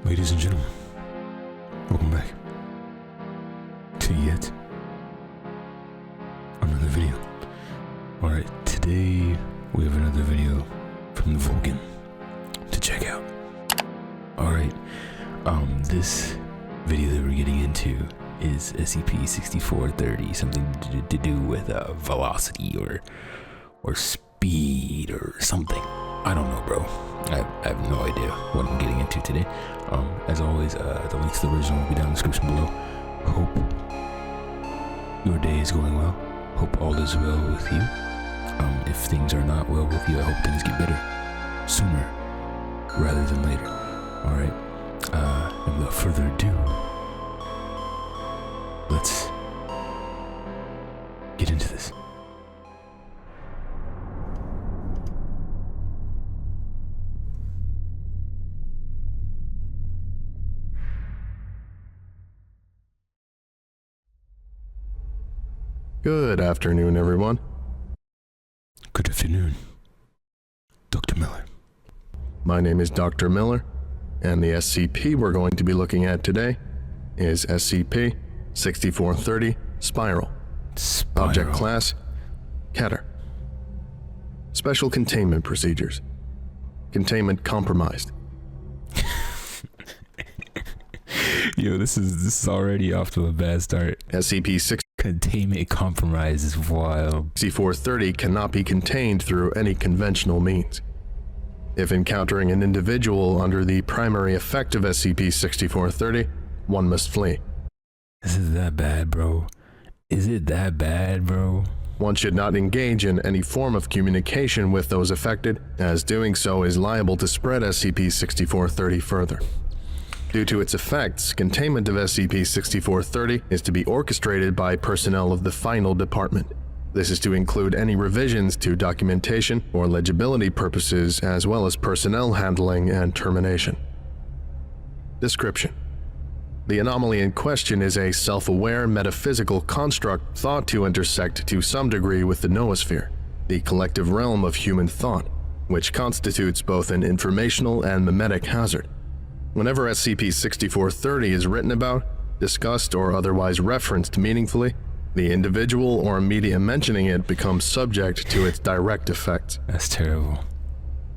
Ladies and gentlemen, welcome back to yet another video. Alright, today we have another video from the Vulcan to check out. Alright, this video that we're getting into is SCP-6430, something to do with velocity or speed or something. I don't know, bro. I have no idea what I'm getting into today. As always, the links to the original will be down in the description below. Hope your day is going well. Hope all is well with you. If things are not well with you, I hope things get better sooner rather than later. Alright, and without further ado, let's get into this. Good afternoon, everyone. Good afternoon, Dr. Miller. My name is Dr. Miller, and the SCP we're going to be looking at today is SCP-6430 Spiral. Object Class, Keter. Special Containment Procedures. Containment compromised. Yo, this is already off to a bad start. SCP-6430 Containment compromise is wild. cannot be contained through any conventional means. If encountering an individual under the primary effect of SCP-6430, one must flee. Is it that bad, bro? Is it that bad, bro? One should not engage in any form of communication with those affected, as doing so is liable to spread SCP-6430 further. Due to its effects, containment of SCP-6430 is to be orchestrated by personnel of the final department. This is to include any revisions to documentation or legibility purposes, as well as personnel handling and termination. Description: the anomaly in question is a self-aware metaphysical construct thought to intersect to some degree with the noosphere, the collective realm of human thought, which constitutes both an informational and memetic hazard. Whenever SCP-6430 is written about, discussed, or otherwise referenced meaningfully, the individual or media mentioning it becomes subject to its direct effects. That's terrible.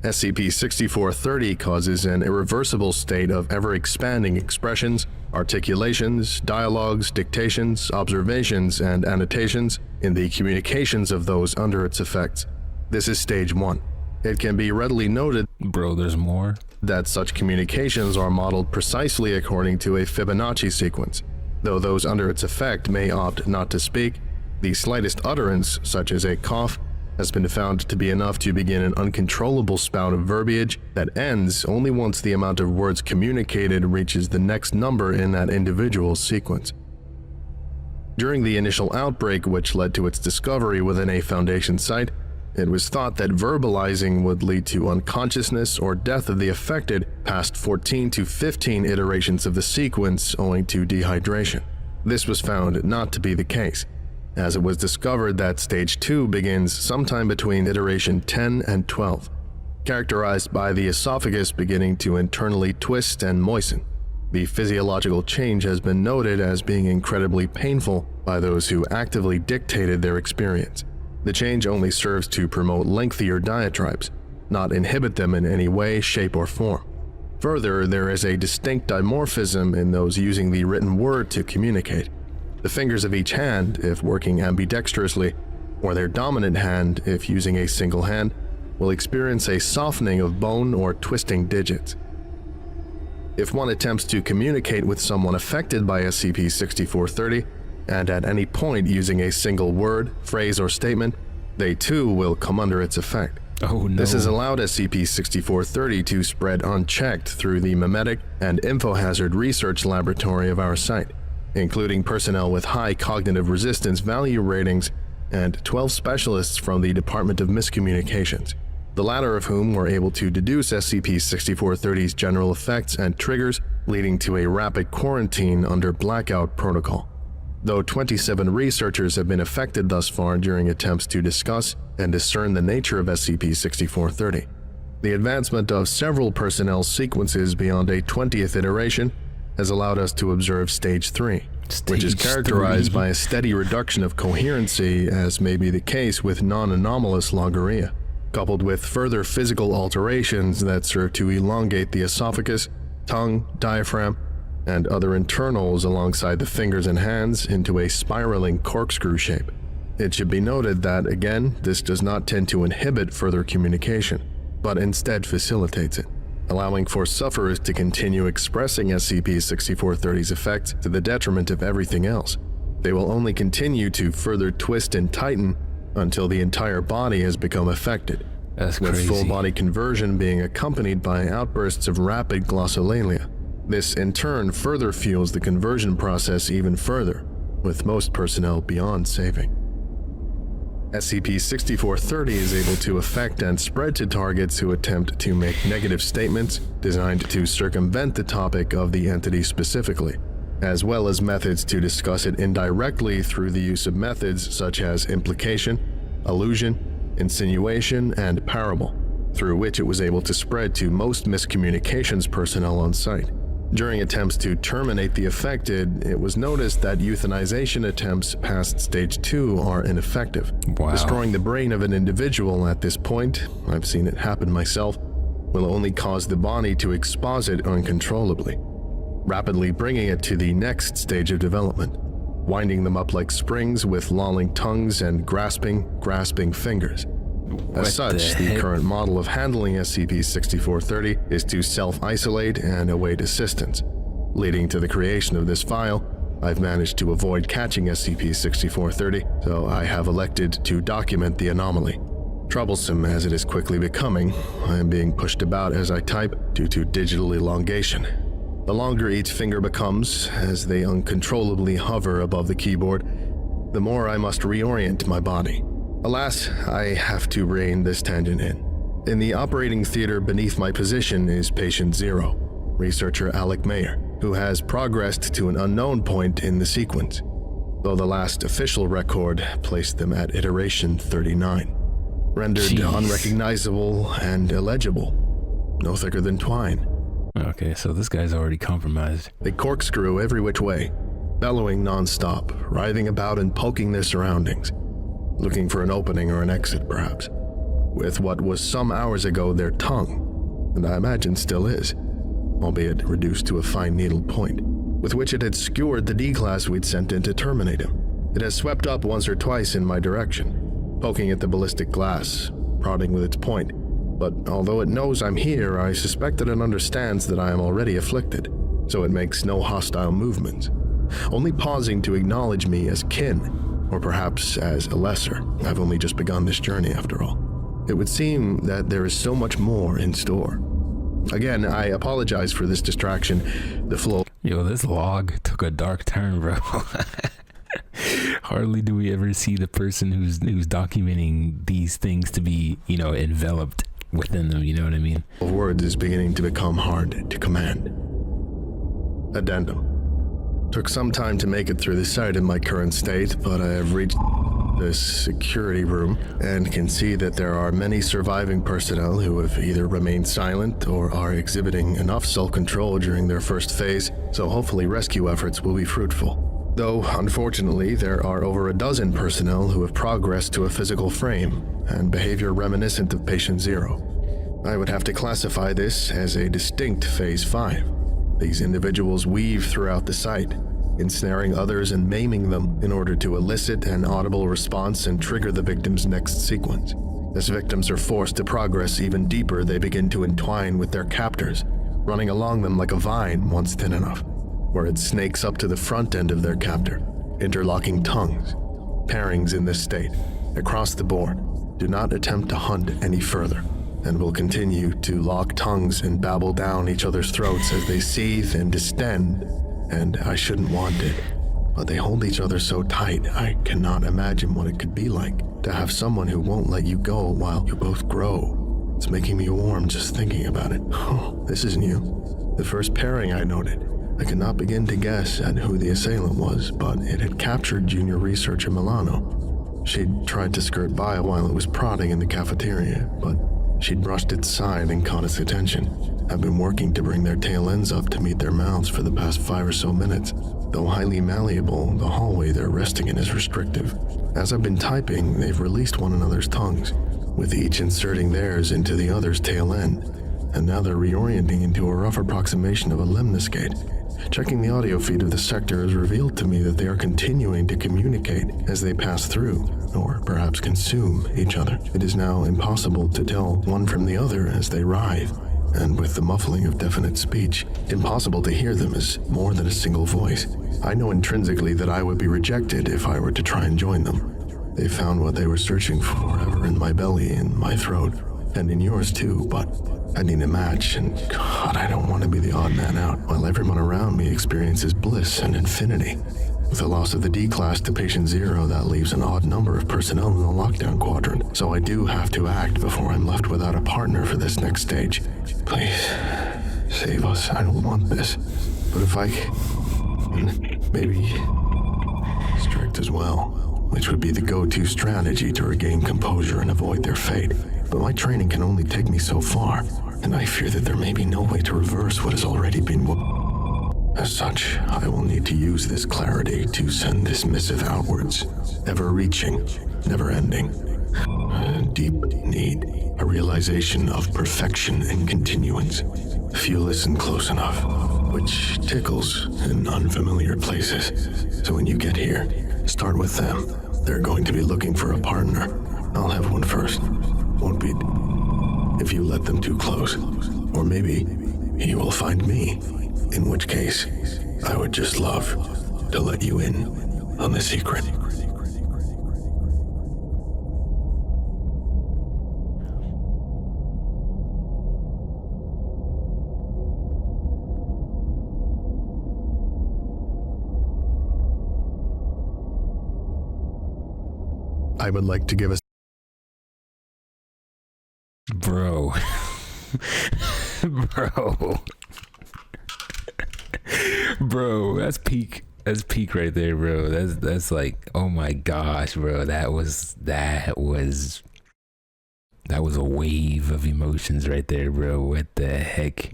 SCP-6430 causes an irreversible state of ever-expanding expressions, articulations, dialogues, dictations, observations, and annotations in the communications of those under its effects. This is Stage 1. It can be readily noted, Bro, there's more? that such communications are modeled precisely according to a Fibonacci sequence. Though those under its effect may opt not to speak, the slightest utterance, such as a cough, has been found to be enough to begin an uncontrollable spout of verbiage that ends only once the amount of words communicated reaches the next number in that individual's sequence. During the initial outbreak which led to its discovery within a Foundation site, it was thought that verbalizing would lead to unconsciousness or death of the affected past 14 to 15 iterations of the sequence owing to dehydration. This was found not to be the case, as it was discovered that Stage 2 begins sometime between iteration 10 and 12, characterized by the esophagus beginning to internally twist and moisten. The physiological change has been noted as being incredibly painful by those who actively dictated their experience. The change only serves to promote lengthier diatribes, not inhibit them in any way, shape, or form. Further, there is a distinct dimorphism in those using the written word to communicate. The fingers of each hand, if working ambidextrously, or their dominant hand, if using a single hand, will experience a softening of bone or twisting digits. If one attempts to communicate with someone affected by SCP-6430, and at any point using a single word, phrase, or statement, they too will come under its effect. Oh no. This has allowed SCP-6430 to spread unchecked through the memetic and infohazard research laboratory of our site, including personnel with high cognitive resistance value ratings and 12 specialists from the Department of Miscommunications, the latter of whom were able to deduce SCP-6430's general effects and triggers, leading to a rapid quarantine under blackout protocol. Though 27 researchers have been affected thus far during attempts to discuss and discern the nature of SCP-6430. The advancement of several personnel sequences beyond a 20th iteration has allowed us to observe Stage 3, which is characterized by a steady reduction of coherency, as may be the case with non-anomalous logorrhea, coupled with further physical alterations that serve to elongate the esophagus, tongue, diaphragm, and other internals alongside the fingers and hands into a spiraling corkscrew shape. It should be noted that, again, this does not tend to inhibit further communication, but instead facilitates it, allowing for sufferers to continue expressing SCP-6430's effects to the detriment of everything else. They will only continue to further twist and tighten until the entire body has become affected, That's with crazy. full body conversion being accompanied by outbursts of rapid glossolalia. This in turn further fuels the conversion process even further, with most personnel beyond saving. SCP-6430 is able to affect and spread to targets who attempt to make negative statements designed to circumvent the topic of the entity specifically, as well as methods to discuss it indirectly through the use of methods such as implication, allusion, insinuation, and parable, through which it was able to spread to most miscommunications personnel on site. During attempts to terminate the affected, it was noticed that euthanization attempts past Stage 2 are ineffective. Wow. Destroying the brain of an individual at this point, I've seen it happen myself, will only cause the body to exposit uncontrollably, rapidly bringing it to the next stage of development, winding them up like springs with lolling tongues and grasping fingers. As such, the current model of handling SCP-6430 is to self-isolate and await assistance. Leading to the creation of this file, I've managed to avoid catching SCP-6430, so I have elected to document the anomaly. Troublesome as it is quickly becoming, I am being pushed about as I type due to digital elongation. The longer each finger becomes, as they uncontrollably hover above the keyboard, the more I must reorient my body. Alas, I have to rein this tangent in. In the operating theater beneath my position is Patient Zero, researcher Alec Mayer, who has progressed to an unknown point in the sequence, though the last official record placed them at iteration 39, rendered unrecognizable and illegible, no thicker than twine. Okay, so this guy's already compromised. They corkscrew every which way, bellowing non-stop, writhing about and poking their surroundings, looking for an opening or an exit, perhaps, with what was some hours ago their tongue, and I imagine still is, albeit reduced to a fine needle point, with which it had skewered the D-class we'd sent in to terminate him. It has swept up once or twice in my direction, poking at the ballistic glass, prodding with its point, but although it knows I'm here, I suspect that it understands that I am already afflicted, so it makes no hostile movements, only pausing to acknowledge me as kin, or perhaps as a lesser. I've only just begun this journey after all. It would seem that there is so much more in store. Again, I apologize for this distraction. The flow. Yo, this log took a dark turn, bro. Hardly do we ever see the person who's documenting these things to be, enveloped within them, you know what I mean? Words is beginning to become hard to command. Addendum. Took some time to make it through the site in my current state, but I have reached this security room and can see that there are many surviving personnel who have either remained silent or are exhibiting enough self-control during their first phase, so hopefully rescue efforts will be fruitful. Though, unfortunately, there are over a dozen personnel who have progressed to a physical frame and behavior reminiscent of Patient Zero. I would have to classify this as a distinct Phase 5. These individuals weave throughout the site, ensnaring others and maiming them in order to elicit an audible response and trigger the victim's next sequence. As victims are forced to progress even deeper, they begin to entwine with their captors, running along them like a vine once thin enough, where it snakes up to the front end of their captor, interlocking tongues. Pairings in this state, across the board, do not attempt to hunt any further, and will continue to lock tongues and babble down each other's throats as they seethe and distend, and I shouldn't want it, but they hold each other so tight I cannot imagine what it could be like to have someone who won't let you go while you both grow. It's making me warm just thinking about it. Oh, this is new. The first pairing I noted, I could not begin to guess at who the assailant was, but it had captured junior researcher Milano. She'd tried to skirt by while it was prodding in the cafeteria, but She'd brushed its side and caught its attention. I've been working to bring their tail ends up to meet their mouths for the past 5 or so minutes. Though highly malleable, the hallway they're resting in is restrictive. As I've been typing, they've released one another's tongues, with each inserting theirs into the other's tail end, and now they're reorienting into a rough approximation of a lemniscate. Checking the audio feed of the sector has revealed to me that they are continuing to communicate as they pass through, or perhaps consume, each other. It is now impossible to tell one from the other as they writhe, and with the muffling of definite speech, impossible to hear them as more than a single voice. I know intrinsically that I would be rejected if I were to try and join them. They found what they were searching for ever in my belly, in my throat, and in yours too, but I need a match, and God, I don't want to be the odd man out while everyone around me experiences bliss and infinity. With the loss of the D-Class to Patient Zero, that leaves an odd number of personnel in the lockdown quadrant, so I do have to act before I'm left without a partner for this next stage. Please, save us. I don't want this. But if I can, maybe strict as well, which would be the go-to strategy to regain composure and avoid their fate. But my training can only take me so far, and I fear that there may be no way to reverse what has already been. As such, I will need to use this clarity to send this missive outwards, ever-reaching, never-ending. A deep need, a realization of perfection and continuance. If you listen close enough, which tickles in unfamiliar places. So when you get here, start with them. They're going to be looking for a partner. I'll have one first. Won't be if you let them too close. Or maybe you will find me, in which case I would just love to let you in on the secret. I would like to give a Bro. Bro, that's peak right there, bro. That's like, oh my gosh, bro. That was a wave of emotions right there, bro. What the heck?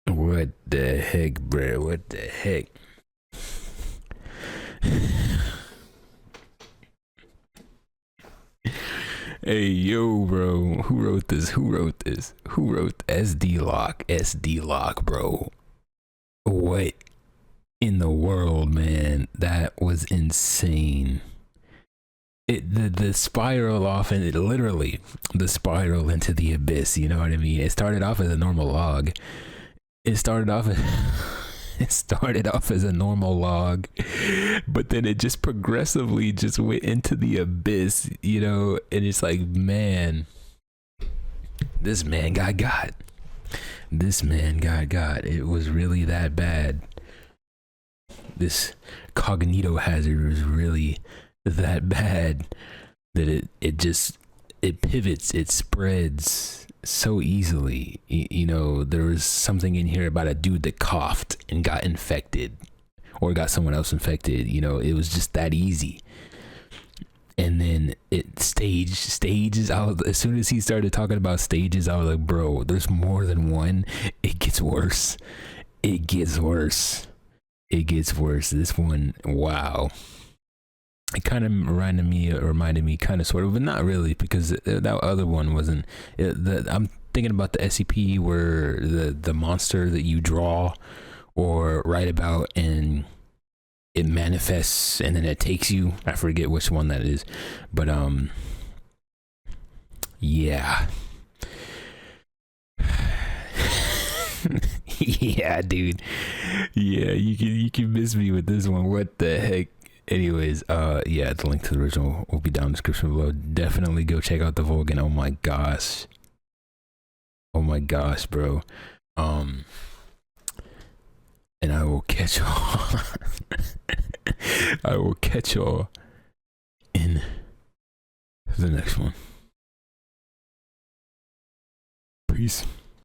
What the heck, bro? What the heck? Hey, yo, bro. Who wrote this? Who wrote SD lock, bro? What in the world, man? That was insane. The spiral off, and literally the spiral into the abyss. You know what I mean? It started off as a normal log. It started off as a normal log, but then it just progressively just went into the abyss, you know, and it's like, man, this man got got. It was really that bad. This cognito hazard was really that bad that it pivots, it spreads so easily. You know, there was something in here about a dude that coughed and got infected or got someone else infected. You know, it was just that easy. And then it stages out. As soon as he started talking about stages, I was like, bro, there's more than one. It gets worse. This one, wow. It kind of reminded me kind of sort of, but not really, because that other one wasn't. I'm thinking about the SCP where the monster that you draw or write about and it manifests and then it takes you. I forget which one that is, but yeah. Yeah, dude. Yeah, you can miss me with this one. What the heck? Anyways, yeah, the link to the original will be down in the description below. Definitely go check out the Vulcan. Oh my gosh, bro. And I will catch y'all. I will catch y'all in the next one. Peace.